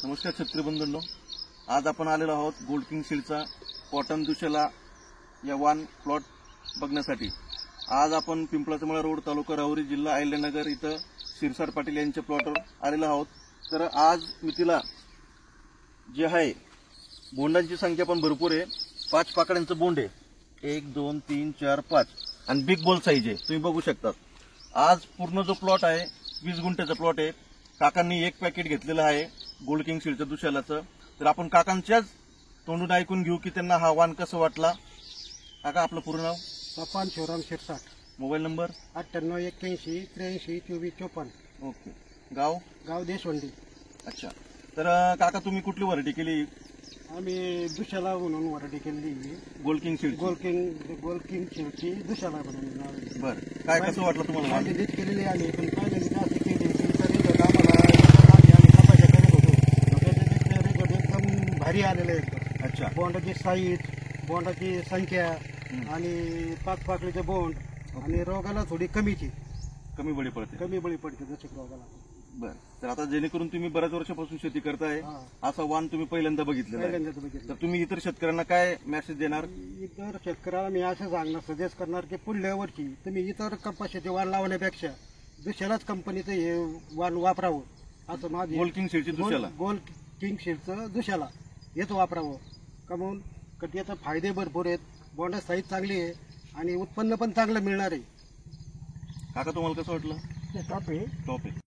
नमस्कार शेतकरी बंधूंनो, आज आपण आलेलो आहोत गोल्ड किंग सीडचा कॉटन दुशेला या वान प्लॉट बघण्यासाठी। आज आपण पिंपळाचमळा रोड, तालुका राहुरी, जिल्हा अहिल्यानगर इथं शिरसाट पाटील यांच्या प्लॉटवर आलेलो आहोत। तर आज मितीला जे आहे बोंडांची संख्या पण भरपूर आहे। 5 पाकड्यांचं बोंड आहे, 1 2 3 4 5 आणि बिग बॉल साईज आहे, तुम्ही बघू शकता। आज पूर्ण जो प्लॉट आहे 20 गुंठ्याचा प्लॉट आहे। काकांनी एक पॅकेट घेतलेलं आहे गोल्ड किंग सीडचं दुशालाचं। तर आपण काकांच्याच तोंडून ऐकून घेऊ की त्यांना हा वाण कसं वाटला। काका, आपलं पूर्ण नाव? Sapan Shivram Shirsat, mobile number? 9881832454। Okay. गाव? गाव देशवंडी। अच्छा। तर काका, तुम्ही कुठली व्हरायटी केली? आम्ही दुशाला म्हणून व्हरायटी केली, gold king seed. Gold king सीडची दुशाला म्हणून। बरं, काय कसं वाटलं तुम्हाला? पहिल्यांदा केलेली आम्ही, पण पहिल्यांदा जास्त केली तरी आम्हाला तपासण्या करत होतो, त्याचे रिझल्ट एकदम भारी आलेले आहेत। अच्छा। बोंडाची साईज, बोंडाची संख्या आणि 5 पाकळीचे बोंड आणि रोगाला थोडी कमी बळी पडते जसे रोगाला। बरं, तर आता जेणेकरून तुम्ही बऱ्याच वर्षापासून शेती करताय, असा वाण तुम्ही पहिल्यांदा बघितलेला आहे, तर तुम्ही इतर शेतकऱ्यांना काय मेसेज देणार? इतर शेतकऱ्याला मी असं सांगणार, सजेस्ट करणार की पुढल्या वर्षी तुम्ही इतर कपाशीचे वाण लावण्यापेक्षा दुसऱ्याच कंपनीचं हे वाण वापरावं, असं माझं। गोल्ड किंग सीडची दुशाला, गोल्ड किंग सीडचं दुशाला हेच वापरावं। कमवून कधी याचा फायदे भरपूर आहेत, बोंडा साईज चांगली आहे आणि उत्पन्न पण चांगलं मिळणार आहे। काका, तुम्हाला कसं वाटलं? टॉप आहे। टॉप आहे।